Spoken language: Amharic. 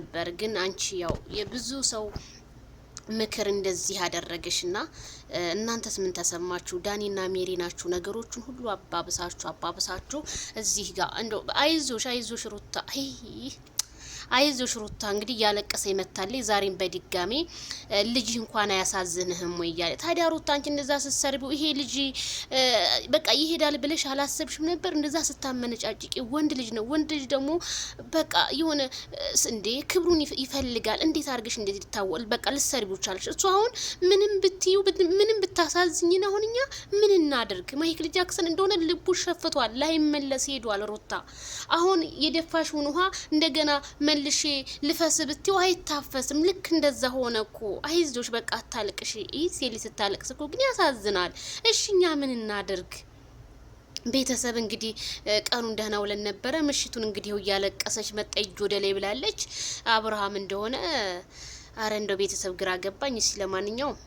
ነበር ግን አንቺ ያው የብዙ ሰው ምክር እንደዚህ ያደረገሽና እናንተስ ምን ተሰማችሁ? ዳኒና ሜሪ ናችሁ ነገሮቹን ሁሉ አባብሳችሁ እዚህ ጋር እንደው አይዞሽ ሩታ አይዞሽ ሩታ እንግዲህ እያለቀሰ ይመታል። ዛሬም በድጋሚ ልጅ እንኳን አያሳዝንህም ወይ እያለ ታዲያ ሩታ አንቺ እንደዛ ስትሰርቢው ይሄ ልጅ በቃ ይሄዳል ብለሽ አላሰብሽም ነበር? እንደዛ ስታመነጫጭቂ ወንድ ልጅ ነው። ወንድ ልጅ ደግሞ በቃ የሆነ እንዴ ክብሩን ይፈልጋል። እንዴት አድርገሽ እንደዚህ ልታወል በቃ ልትሰርቢው ቻልሽ? እሱ አሁን ምንም ብትዩ ምንም ብታሳዝኝን አሁን እኛ ምን እናድርግ? ማይክል ጃክሰን እንደሆነ ልቡ ሸፍቷል፣ ላይመለስ ሄዷል። ሩታ አሁን የደፋሽውን ውሃ እንደገና መልሽ ልፈስ ብትው አይታፈስም። ልክ እንደዛ ሆነ እኮ። አይዞሽ በቃ አታልቅሽ። ሴሊ ስታለቅስ እኮ ግን ያሳዝናል። እሺ እኛ ምን እናድርግ? ቤተሰብ እንግዲህ ቀኑን ደህና ውለን ነበረ። ምሽቱን እንግዲህ እያለቀሰች መጣ እጅ ወደ ላይ ብላለች። አብርሃም እንደሆነ አረ እንደው ቤተሰብ ግራ ገባኝ። እስኪ ለማንኛውም